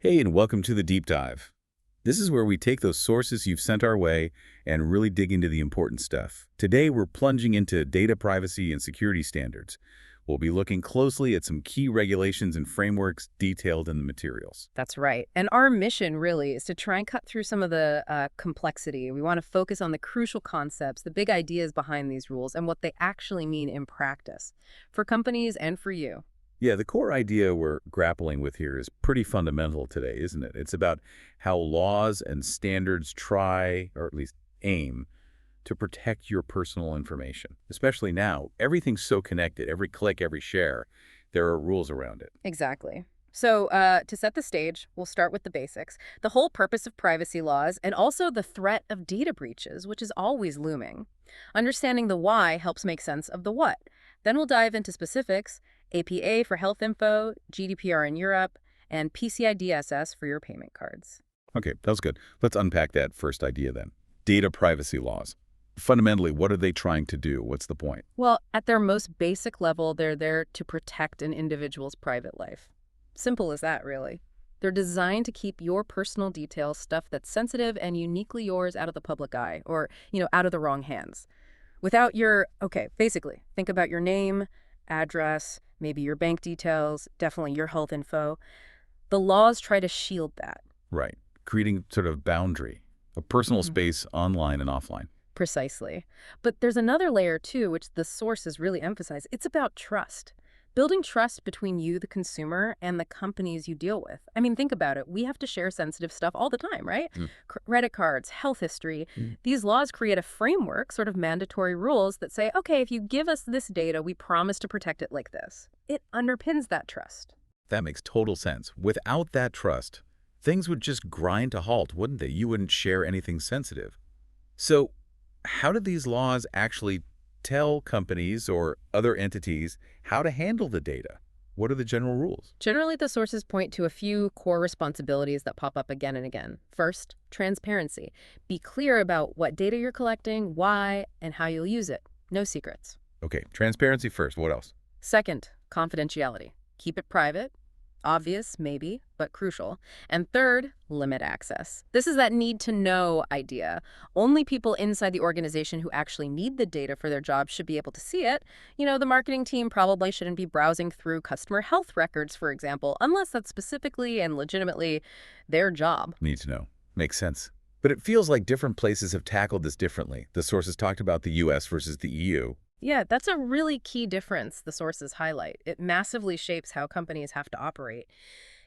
Hey, and welcome to the Deep Dive. This is where we take those sources you've sent our way and really dig into the important stuff. Today, we're plunging into data privacy and security standards. We'll be looking closely at some key regulations and frameworks detailed in the materials. That's right. And our mission really is to try and cut through some of the complexity. We want to focus on the crucial concepts, the big ideas behind these rules, and what they actually mean in practice for companies and for you. Yeah, the core idea we're grappling with here is pretty fundamental today, isn't it? It's about how laws and standards try, or at least aim, to protect your personal information. Especially now, everything's so connected, every click, every share, there are rules around it. Exactly. So, to set the stage, we'll start with the basics. The whole purpose of privacy laws and also the threat of data breaches, which is always looming. Understanding the why helps make sense of the what. Then we'll dive into specifics, APA for health info, GDPR in Europe, and PCI DSS for your payment cards. Okay, that was good. Let's unpack that first idea then. Data privacy laws. Fundamentally, what are they trying to do? What's the point? Well, at their most basic level, they're there to protect an individual's private life. Simple as that, really. They're designed to keep your personal details, stuff that's sensitive and uniquely yours, out of the public eye or, out of the wrong hands. Without basically, think about your name, address, maybe your bank details, definitely your health info. The laws try to shield that. Right. Creating sort of boundary, a personal space online and offline. Precisely. But there's another layer, too, which the sources really emphasize. It's about trust. Building trust between you, the consumer, and the companies you deal with. I mean, think about it. We have to share sensitive stuff all the time, right? Credit cards, health history. These laws create a framework, sort of mandatory rules that say, okay, if you give us this data, we promise to protect it like this. It underpins that trust. That makes total sense. Without that trust, things would just grind to halt, wouldn't they? You wouldn't share anything sensitive. So how do these laws actually tell companies or other entities how to handle the data? What are the general rules? Generally, the sources point to a few core responsibilities that pop up again and again. First, transparency. Be clear about what data you're collecting, why, and how you'll use it. No secrets. Okay, transparency first. What else? Second, confidentiality. Keep it private. Obvious, maybe, but crucial. And third, limit access. This is that need-to-know idea. Only people inside the organization who actually need the data for their job should be able to see it. The marketing team probably shouldn't be browsing through customer health records, for example, unless that's specifically and legitimately their job. Need to know. Makes sense. But it feels like different places have tackled this differently. The sources talked about the US versus the EU. Yeah, that's a really key difference the sources highlight. It massively shapes how companies have to operate.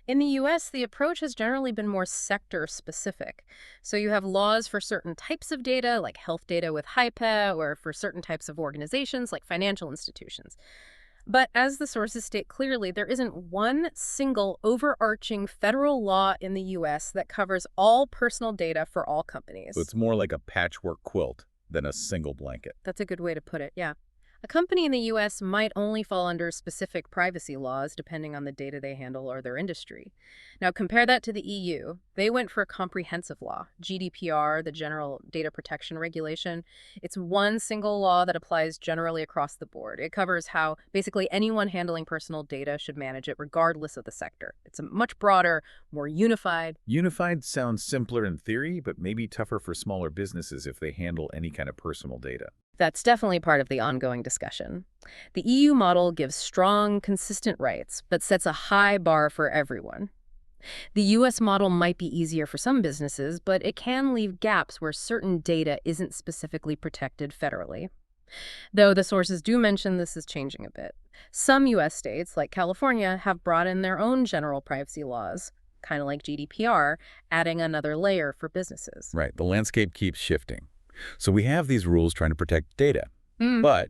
In the US, the approach has generally been more sector-specific. So you have laws for certain types of data, like health data with HIPAA, or for certain types of organizations, like financial institutions. But as the sources state clearly, there isn't one single overarching federal law in the US that covers all personal data for all companies. So it's more like a patchwork quilt than a single blanket. That's a good way to put it, yeah. A company in the U.S. might only fall under specific privacy laws depending on the data they handle or their industry. Now, compare that to the EU. They went for a comprehensive law, GDPR, the General Data Protection Regulation. It's one single law that applies generally across the board. It covers how basically anyone handling personal data should manage it regardless of the sector. It's a much broader, more unified. Unified sounds simpler in theory, but maybe tougher for smaller businesses if they handle any kind of personal data. That's definitely part of the ongoing discussion. The EU model gives strong, consistent rights, but sets a high bar for everyone. The US model might be easier for some businesses, but it can leave gaps where certain data isn't specifically protected federally. Though the sources do mention this is changing a bit. Some US states, like California, have brought in their own general privacy laws, kind of like GDPR, adding another layer for businesses. Right, the landscape keeps shifting. So we have these rules trying to protect data, but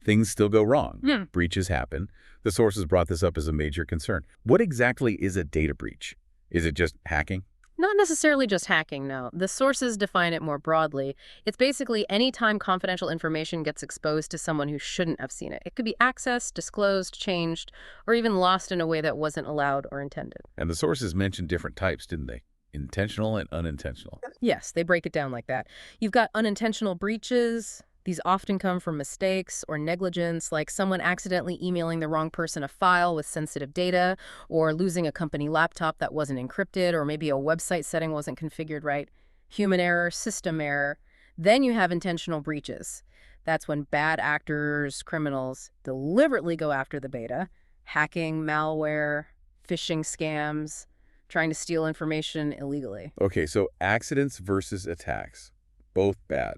things still go wrong. Breaches happen. The sources brought this up as a major concern. What exactly is a data breach? Is it just hacking? Not necessarily just hacking, no. The sources define it more broadly. It's basically any time confidential information gets exposed to someone who shouldn't have seen it. It could be accessed, disclosed, changed, or even lost in a way that wasn't allowed or intended. And the sources mentioned different types, didn't they? Intentional and unintentional. Yes, they break it down like that. You've got unintentional breaches, These often come from mistakes or negligence, like someone accidentally emailing the wrong person a file with sensitive data, or losing a company laptop that wasn't encrypted, or maybe a website setting wasn't configured right. Human error, system error. Then you have intentional breaches. That's when bad actors, criminals, deliberately go after the data, hacking, malware, phishing scams, trying to steal information illegally. Okay, so accidents versus attacks. Both bad.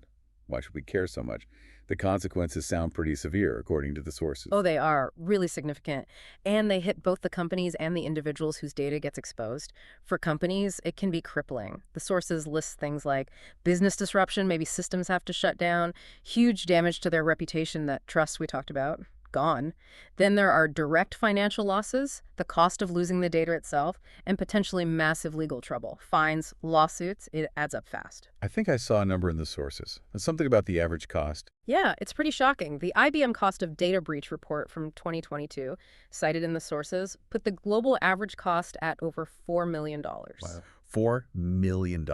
Why should we care so much? The consequences sound pretty severe, according to the sources. Oh, they are really significant. And they hit both the companies and the individuals whose data gets exposed. For companies, it can be crippling. The sources list things like business disruption, maybe systems have to shut down, huge damage to their reputation, that trust we talked about, gone. Then there are direct financial losses, the cost of losing the data itself, and potentially massive legal trouble. Fines, lawsuits, it adds up fast. I think I saw a number in the sources. It's something about the average cost. Yeah, it's pretty shocking. The IBM cost of data breach report from 2022, cited in the sources, put the global average cost at over $4 million. Wow. $4 million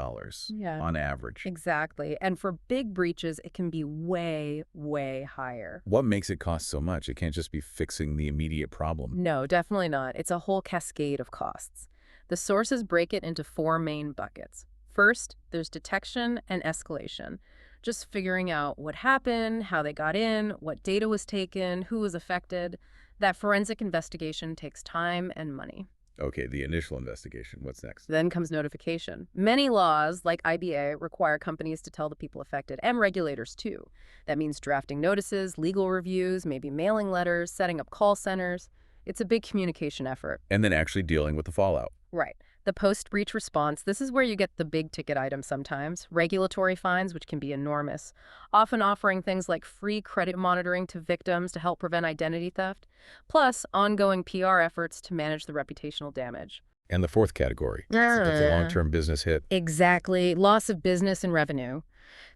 Yeah. on average. Exactly. And for big breaches, it can be way, way higher. What makes it cost so much? It can't just be fixing the immediate problem. No, definitely not. It's a whole cascade of costs. The sources break it into four main buckets. First, there's detection and escalation. Just figuring out what happened, how they got in, what data was taken, who was affected. That forensic investigation takes time and money. Okay, the initial investigation. What's next? Then comes notification. Many laws, like IBA, require companies to tell the people affected, and regulators too. That means drafting notices, legal reviews, maybe mailing letters, setting up call centers. It's a big communication effort. And then actually dealing with the fallout. Right. The post-breach response, this is where you get the big-ticket items sometimes. Regulatory fines, which can be enormous, often offering things like free credit monitoring to victims to help prevent identity theft, plus ongoing PR efforts to manage the reputational damage. And the fourth category. That's a long-term business hit. Exactly. Loss of business and revenue.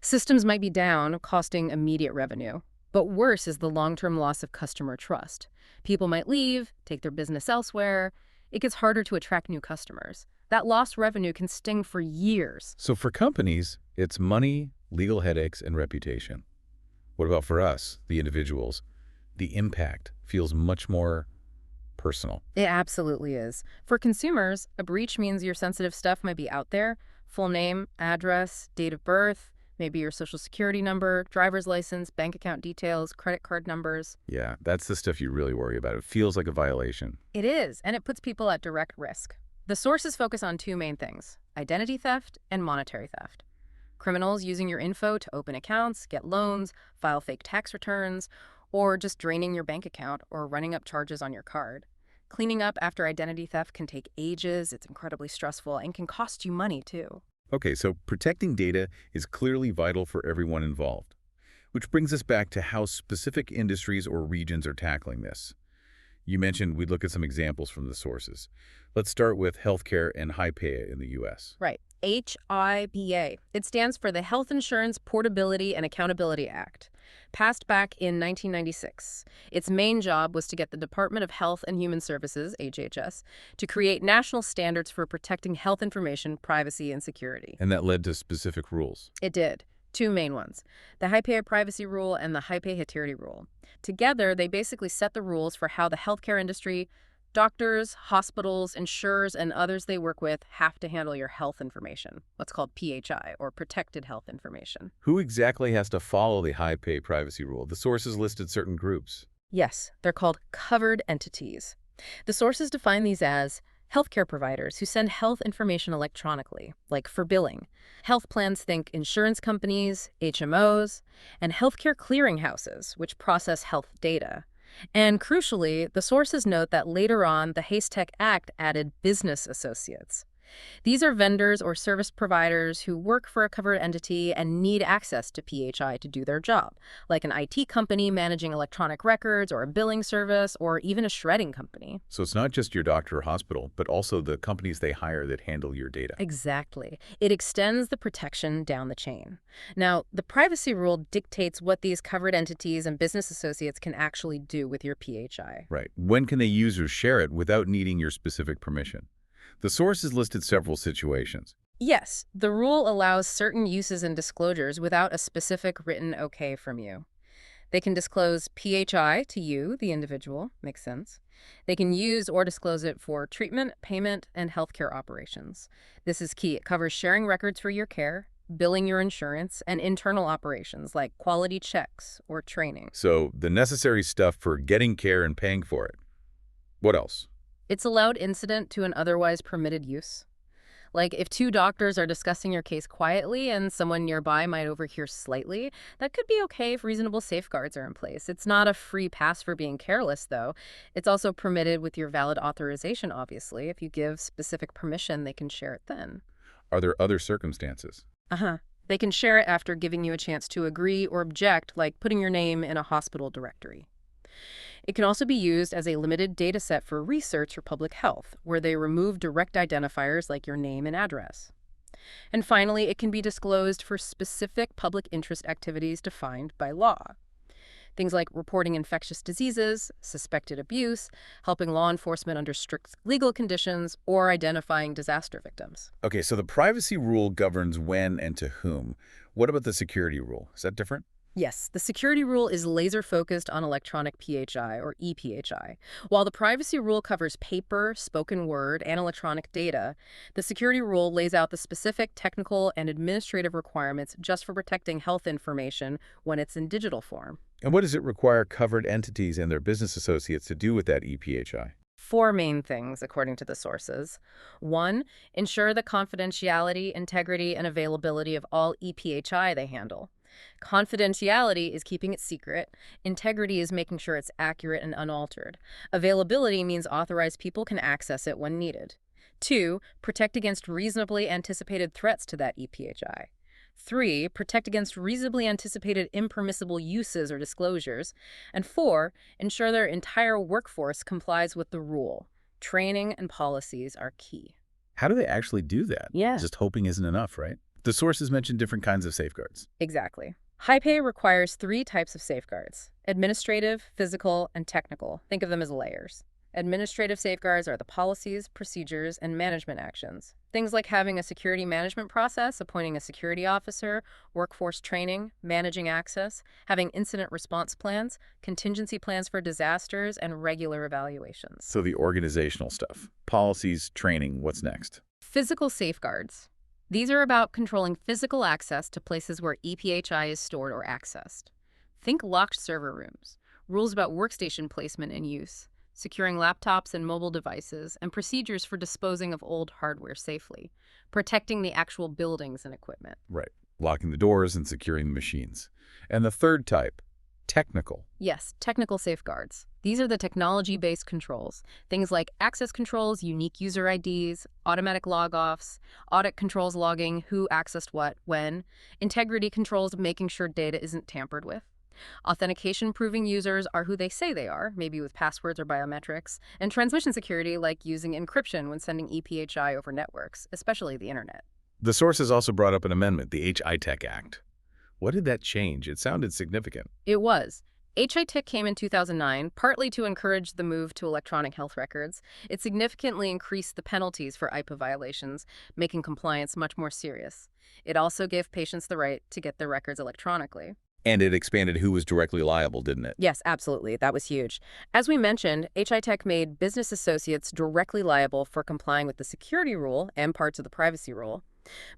Systems might be down, costing immediate revenue. But worse is the long-term loss of customer trust. People might leave, take their business elsewhere. It gets harder to attract new customers. That lost revenue can sting for years. So for companies, it's money, legal headaches, and reputation. What about for us, the individuals? The impact feels much more personal. It absolutely is. For consumers, a breach means your sensitive stuff might be out there. Full name, address, date of birth, maybe your social security number, driver's license, bank account details, credit card numbers. Yeah, that's the stuff you really worry about. It feels like a violation. It is, and it puts people at direct risk. The sources focus on two main things: identity theft and monetary theft. Criminals using your info to open accounts, get loans, file fake tax returns, or just draining your bank account or running up charges on your card. Cleaning up after identity theft can take ages, it's incredibly stressful, and can cost you money too. Okay, so protecting data is clearly vital for everyone involved, which brings us back to how specific industries or regions are tackling this. You mentioned we'd look at some examples from the sources. Let's start with healthcare and HIPAA in the U.S. Right. HIPAA. It stands for the Health Insurance Portability and Accountability Act, passed back in 1996. Its main job was to get the Department of Health and Human Services, HHS, to create national standards for protecting health information, privacy, and security. And that led to specific rules. It did. Two main ones, the HIPAA Privacy Rule and the HIPAA Hiterity Rule. Together, they basically set the rules for how the healthcare industry, doctors, hospitals, insurers, and others they work with have to handle your health information, what's called PHI, or Protected Health Information. Who exactly has to follow the HIPAA privacy rule? The sources listed certain groups. Yes, they're called covered entities. The sources define these as healthcare providers who send health information electronically, like for billing. Health plans think insurance companies, HMOs, and healthcare clearinghouses, which process health data. And crucially, the sources note that later on, the HASTEC Act added business associates. These are vendors or service providers who work for a covered entity and need access to PHI to do their job, like an IT company managing electronic records or a billing service or even a shredding company. So it's not just your doctor or hospital, but also the companies they hire that handle your data. Exactly. It extends the protection down the chain. Now, the privacy rule dictates what these covered entities and business associates can actually do with your PHI. Right. When can they use or share it without needing your specific permission? The sources listed several situations. Yes, the rule allows certain uses and disclosures without a specific written okay from you. They can disclose PHI to you, the individual, makes sense. They can use or disclose it for treatment, payment, and healthcare operations. This is key. It covers sharing records for your care, billing your insurance, and internal operations like quality checks or training. So the necessary stuff for getting care and paying for it. What else? It's allowed incident to an otherwise permitted use. Like if two doctors are discussing your case quietly and someone nearby might overhear slightly, that could be okay if reasonable safeguards are in place. It's not a free pass for being careless, though. It's also permitted with your valid authorization, obviously. If you give specific permission, they can share it then. Are there other circumstances? Uh-huh. They can share it after giving you a chance to agree or object, like putting your name in a hospital directory. It can also be used as a limited data set for research or public health, where they remove direct identifiers like your name and address. And finally, it can be disclosed for specific public interest activities defined by law. Things like reporting infectious diseases, suspected abuse, helping law enforcement under strict legal conditions, or identifying disaster victims. Okay, so the privacy rule governs when and to whom. What about the security rule? Is that different? Yes, the security rule is laser-focused on electronic PHI, or ePHI. While the privacy rule covers paper, spoken word, and electronic data, the security rule lays out the specific technical and administrative requirements just for protecting health information when it's in digital form. And what does it require covered entities and their business associates to do with that ePHI? Four main things, according to the sources. One, ensure the confidentiality, integrity, and availability of all ePHI they handle. Confidentiality is keeping it secret. Integrity is making sure it's accurate and unaltered. Availability means authorized people can access it when needed. Two, protect against reasonably anticipated threats to that ePHI. Three, protect against reasonably anticipated impermissible uses or disclosures. And four, ensure their entire workforce complies with the rule. Training and policies are key. How do they actually do that? Yeah. Just hoping isn't enough, right? The sources mention different kinds of safeguards. Exactly. HighPay requires three types of safeguards: administrative, physical, and technical. Think of them as layers. Administrative safeguards are the policies, procedures, and management actions. Things like having a security management process, appointing a security officer, workforce training, managing access, having incident response plans, contingency plans for disasters, and regular evaluations. So the organizational stuff. Policies, training, what's next? Physical safeguards. These are about controlling physical access to places where ePHI is stored or accessed. Think locked server rooms, rules about workstation placement and use, securing laptops and mobile devices, and procedures for disposing of old hardware safely, protecting the actual buildings and equipment. Right. Locking the doors and securing the machines. And the third type, technical. Yes, technical safeguards. These are the technology-based controls. Things like access controls, unique user IDs, automatic log-offs, audit controls logging who accessed what, when, integrity controls making sure data isn't tampered with. Authentication proving users are who they say they are, maybe with passwords or biometrics, and transmission security like using encryption when sending ePHI over networks, especially the internet. The sources also brought up an amendment, the HITECH Act. What did that change? It sounded significant. It was. HITECH came in 2009, partly to encourage the move to electronic health records. It significantly increased the penalties for IPA violations, making compliance much more serious. It also gave patients the right to get their records electronically. And it expanded who was directly liable, didn't it? Yes, absolutely. That was huge. As we mentioned, HITECH made business associates directly liable for complying with the security rule and parts of the privacy rule.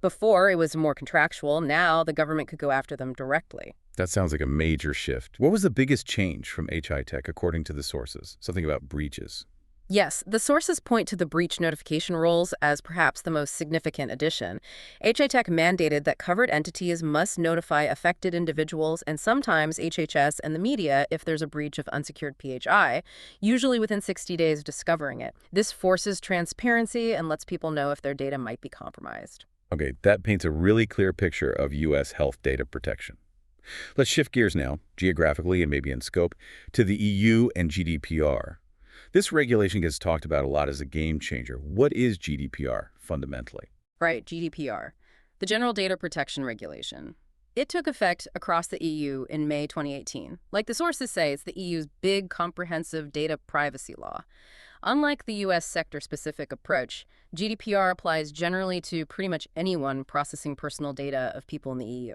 Before, it was more contractual. Now, the government could go after them directly. That sounds like a major shift. What was the biggest change from HITECH according to the sources? Something about breaches. Yes, the sources point to the breach notification rules as perhaps the most significant addition. HITECH mandated that covered entities must notify affected individuals and sometimes HHS and the media if there's a breach of unsecured PHI, usually within 60 days of discovering it. This forces transparency and lets people know if their data might be compromised. Okay, that paints a really clear picture of U.S. health data protection. Let's shift gears now, geographically and maybe in scope, to the EU and GDPR. This regulation gets talked about a lot as a game changer. What is GDPR, fundamentally? Right, GDPR, the General Data Protection Regulation. It took effect across the EU in May 2018. Like the sources say, it's the EU's big, comprehensive data privacy law. Unlike the U.S. sector-specific approach, GDPR applies generally to pretty much anyone processing personal data of people in the EU.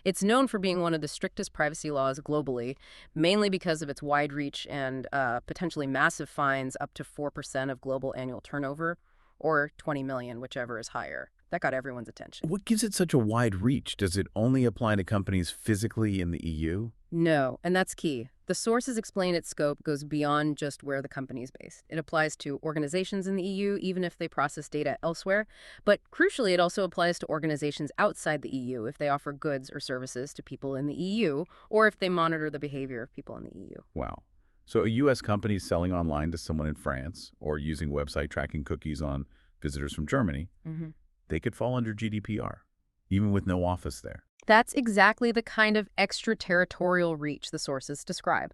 It's known for being one of the strictest privacy laws globally, mainly because of its wide reach and potentially massive fines up to 4% of global annual turnover, or 20 million, whichever is higher. That got everyone's attention. What gives it such a wide reach? Does it only apply to companies physically in the EU? No, and that's key. The sources explain its scope goes beyond just where the company is based. It applies to organizations in the EU, even if they process data elsewhere. But crucially, it also applies to organizations outside the EU if they offer goods or services to people in the EU, or if they monitor the behavior of people in the EU. Wow. So a U.S. company selling online to someone in France or using website tracking cookies on visitors from Germany, they could fall under GDPR, even with no office there. That's exactly the kind of extraterritorial reach the sources describe.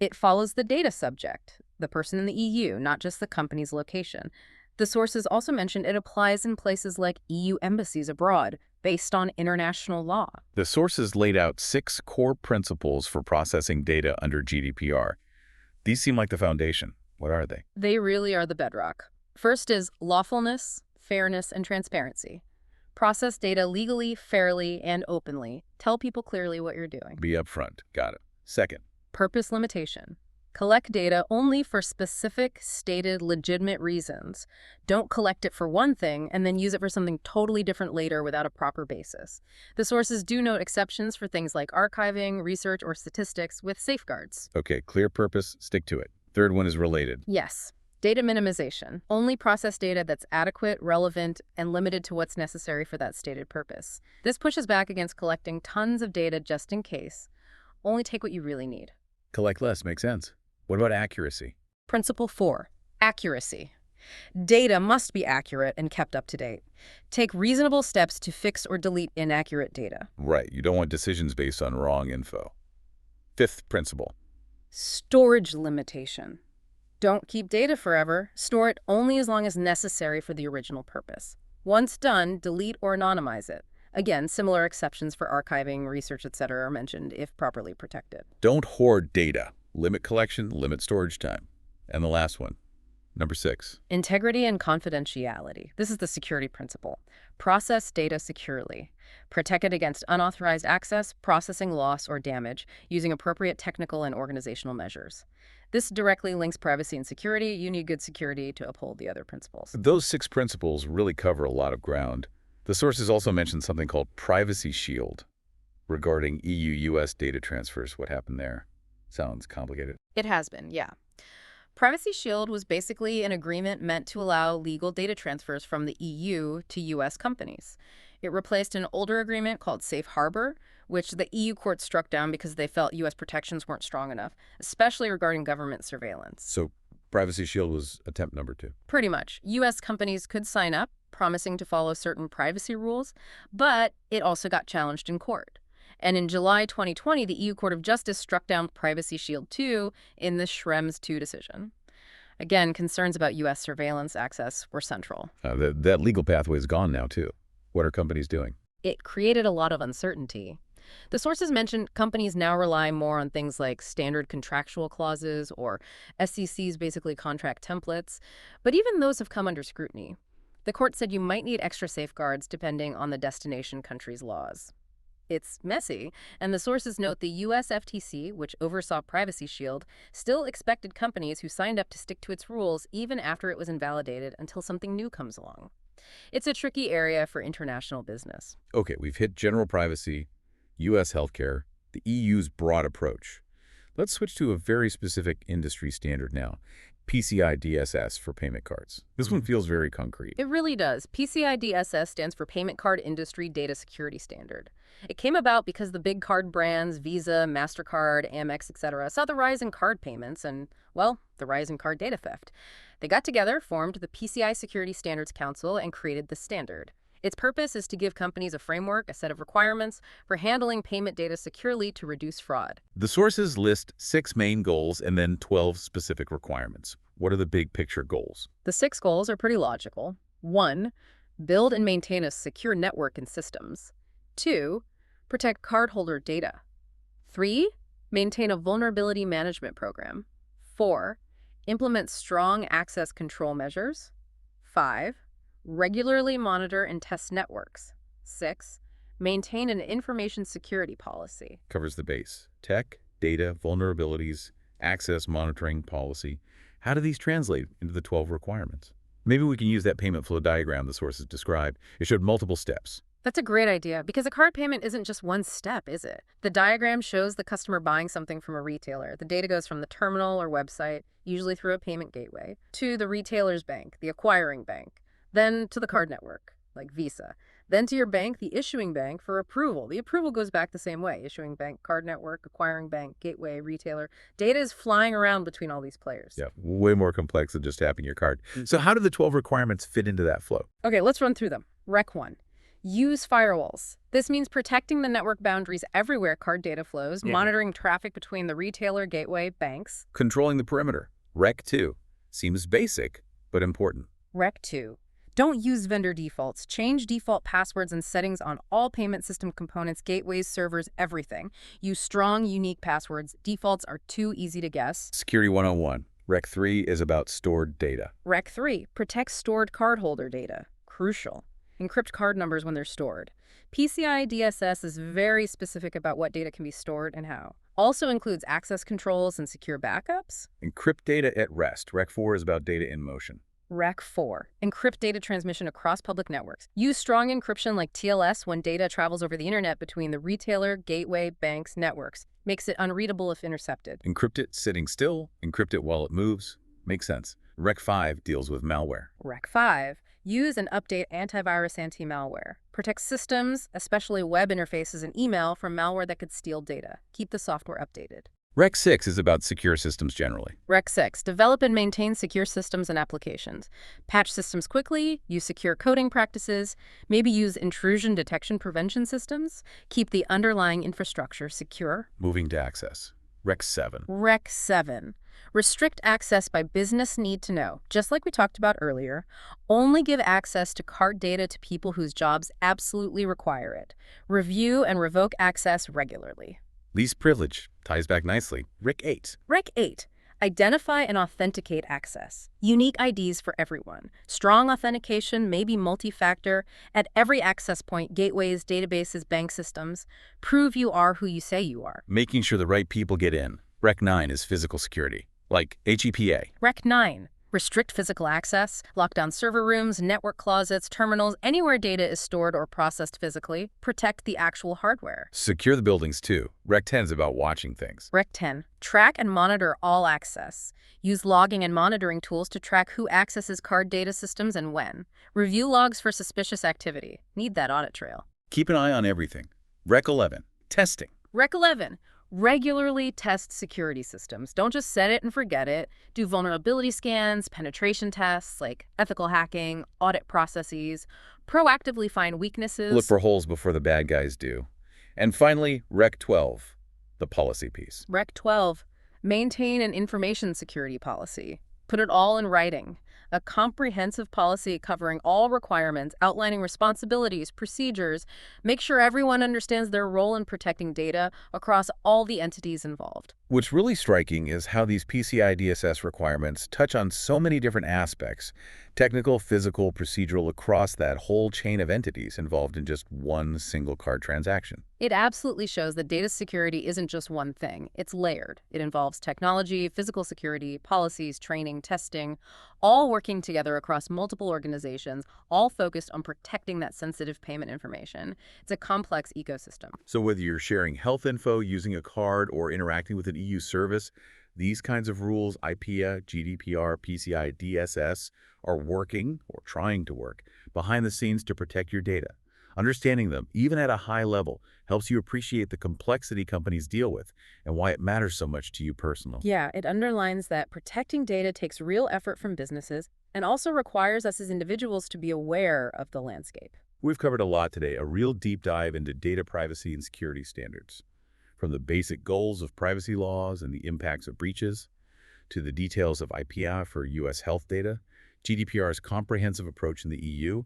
It follows the data subject, the person in the EU, not just the company's location. The sources also mentioned it applies in places like EU embassies abroad, based on international law. The sources laid out 6 core principles for processing data under GDPR. These seem like the foundation. What are they? They really are the bedrock. First is lawfulness, fairness, and transparency. Process data legally, fairly, and openly. Tell people clearly what you're doing. Be upfront. Got it. Second, Purpose limitation. Collect data only for specific, stated, legitimate reasons. Don't collect it for one thing and then use it for something totally different later without a proper basis. The sources do note exceptions for things like archiving, research, or statistics with safeguards. okay, clear purpose, stick to it. Third one is related. Yes. Data minimization. Only process data that's adequate, relevant, and limited to what's necessary for that stated purpose. This pushes back against collecting tons of data just in case. Only take what you really need. Collect less, makes sense. What about accuracy? Principle 4. Accuracy. Data must be accurate and kept up to date. Take reasonable steps to fix or delete inaccurate data. Right, you don't want decisions based on wrong info. Fifth principle. Storage limitation. Don't keep data forever. Store it only as long as necessary for the original purpose. Once done, delete or anonymize it. Again, similar exceptions for archiving, research, etc. are mentioned if properly protected. Don't hoard data. Limit collection, limit storage time. And the last one, number 6. Integrity and confidentiality. This is the security principle. Process data securely. Protect it against unauthorized access, processing loss, or damage using appropriate technical and organizational measures. This directly links privacy and security. You need good security to uphold the other principles. Those 6 principles really cover a lot of ground. The sources also mentioned something called Privacy Shield regarding EU-US data transfers. What happened there? Sounds complicated. It has been, yeah. Privacy Shield was basically an agreement meant to allow legal data transfers from the EU to U.S. companies. It replaced an older agreement called Safe Harbor, which the EU court struck down because they felt U.S. protections weren't strong enough, especially regarding government surveillance. So Privacy Shield was attempt number 2. Pretty much. U.S. companies could sign up, promising to follow certain privacy rules, but it also got challenged in court. And in July 2020, the EU Court of Justice struck down Privacy Shield 2 in the Schrems 2 decision. Again, concerns about U.S. surveillance access were central. That legal pathway is gone now, too. What are companies doing? It created a lot of uncertainty. The sources mentioned companies now rely more on things like standard contractual clauses or SEC's basically contract templates, but even those have come under scrutiny. The court said you might need extra safeguards depending on the destination country's laws. It's messy, and the sources note the U.S. FTC, which oversaw Privacy Shield, still expected companies who signed up to stick to its rules even after it was invalidated until something new comes along. It's a tricky area for international business. Okay, we've hit general privacy, U.S. healthcare, the EU's broad approach. Let's switch to a very specific industry standard now. PCI DSS for payment cards. This one feels very concrete. It really does. PCI DSS stands for Payment Card Industry Data Security Standard. It came about because the big card brands, Visa, MasterCard, Amex, etc., saw the rise in card payments and, well, the rise in card data theft. They got together, formed the PCI Security Standards Council, and created the standard. Its purpose is to give companies a framework, a set of requirements for handling payment data securely to reduce fraud. The sources list 6 main goals and then 12 specific requirements. What are the big picture goals? The 6 goals are pretty logical. 1, build and maintain a secure network and systems. 2, protect cardholder data. 3, maintain a vulnerability management program. 4, Implement strong access control measures. 5. Regularly monitor and test networks. 6. Maintain an information security policy. Covers the base. Tech, data, vulnerabilities, access monitoring policy. How do these translate into the 12 requirements? Maybe we can use that payment flow diagram the sources described. It showed multiple steps. That's a great idea, because a card payment isn't just one step, is it? The diagram shows the customer buying something from a retailer. The data goes from the terminal or website, usually through a payment gateway, to the retailer's bank, the acquiring bank, then to the card network, like Visa, then to your bank, the issuing bank, for approval. The approval goes back the same way: issuing bank, card network, acquiring bank, gateway, retailer. Data is flying around between all these players. Yeah, way more complex than just tapping your card. So how do the 12 requirements fit into that flow? Okay, let's run through them. Rec 1. Use firewalls. This means protecting the network boundaries everywhere card data flows, monitoring traffic between the retailer, gateway, banks. Controlling the perimeter. Rec 2. Seems basic, but important. Rec 2. Don't use vendor defaults. Change default passwords and settings on all payment system components, gateways, servers, everything. Use strong, unique passwords. Defaults are too easy to guess. Security 101. Rec 3 is about stored data. Rec 3. Protect stored cardholder data. Crucial. Encrypt card numbers when they're stored. PCI DSS is very specific about what data can be stored and how. Also includes access controls and secure backups. Encrypt data at rest. Rec 4 is about data in motion. Rec 4. Encrypt data transmission across public networks. Use strong encryption like TLS when data travels over the internet between the retailer, gateway, banks, networks. Makes it unreadable if intercepted. Encrypt it sitting still. Encrypt it while it moves. Makes sense. Rec 5 deals with malware. Rec 5. Use and update antivirus anti-malware. Protect systems, especially web interfaces and email, from malware that could steal data. Keep the software updated. Rec 6 is about secure systems generally. Rec 6. Develop and maintain secure systems and applications. Patch systems quickly, use secure coding practices, maybe use intrusion detection prevention systems. Keep the underlying infrastructure secure. Moving to access. Rec 7. Rec 7. Restrict access by business need to know. Just like we talked about earlier, only give access to card data to people whose jobs absolutely require it. Review and revoke access regularly. Least privilege ties back nicely. Rec 8. Rec 8. Identify and authenticate access. Unique IDs for everyone. Strong authentication, maybe multi-factor, at every access point, gateways, databases, bank systems. Prove you are who you say you are. Making sure the right people get in. Rec 9 is physical security, like HEPA. Rec 9. Restrict physical access, lock down server rooms, network closets, terminals, anywhere data is stored or processed physically. Protect the actual hardware. Secure the buildings too. Rec 10 is about watching things. Rec 10. Track and monitor all access. Use logging and monitoring tools to track who accesses card data systems and when. Review logs for suspicious activity. Need that audit trail. Keep an eye on everything. Rec 11. Testing. Rec 11. Regularly test security systems. Don't just set it and forget it. Do vulnerability scans, penetration tests like ethical hacking, audit processes. Proactively find weaknesses. Look for holes before the bad guys do. And finally, Rec 12, the policy piece. Rec 12. Maintain an information security policy. Put it all in writing. A comprehensive policy covering all requirements, outlining responsibilities, procedures. Make sure everyone understands their role in protecting data across all the entities involved. What's really striking is how these PCI DSS requirements touch on so many different aspects, technical, physical, procedural, across that whole chain of entities involved in just one single card transaction. It absolutely shows that data security isn't just one thing. It's layered. It involves technology, physical security, policies, training, testing, all working together across multiple organizations, all focused on protecting that sensitive payment information. It's a complex ecosystem. So whether you're sharing health info, using a card, or interacting with an EU service, these kinds of rules, IPEA, GDPR, PCI DSS, are working, or trying to work, behind the scenes to protect your data. Understanding them, even at a high level, helps you appreciate the complexity companies deal with and why it matters so much to you personally. Yeah, it underlines that protecting data takes real effort from businesses and also requires us as individuals to be aware of the landscape. We've covered a lot today, a real deep dive into data privacy and security standards. From the basic goals of privacy laws and the impacts of breaches, to the details of IPEA for U.S. health data, GDPR's comprehensive approach in the EU,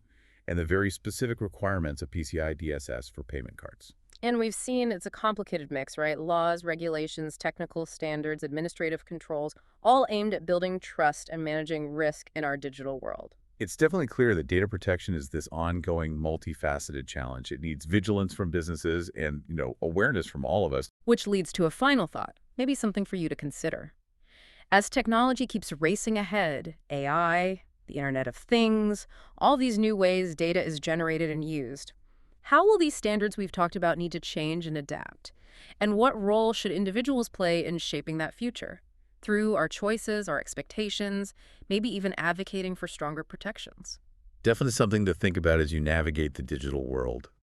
and the very specific requirements of PCI DSS for payment cards. And we've seen it's a complicated mix, right? Laws, regulations, technical standards, administrative controls, all aimed at building trust and managing risk in our digital world. It's definitely clear that data protection is this ongoing, multifaceted challenge. It needs vigilance from businesses and, awareness from all of us. Which leads to a final thought, maybe something for you to consider. As technology keeps racing ahead, AI, the Internet of Things, all these new ways data is generated and used, how will these standards we've talked about need to change and adapt? And what role should individuals play in shaping that future? Through our choices, our expectations, maybe even advocating for stronger protections. Definitely something to think about as you navigate the digital world.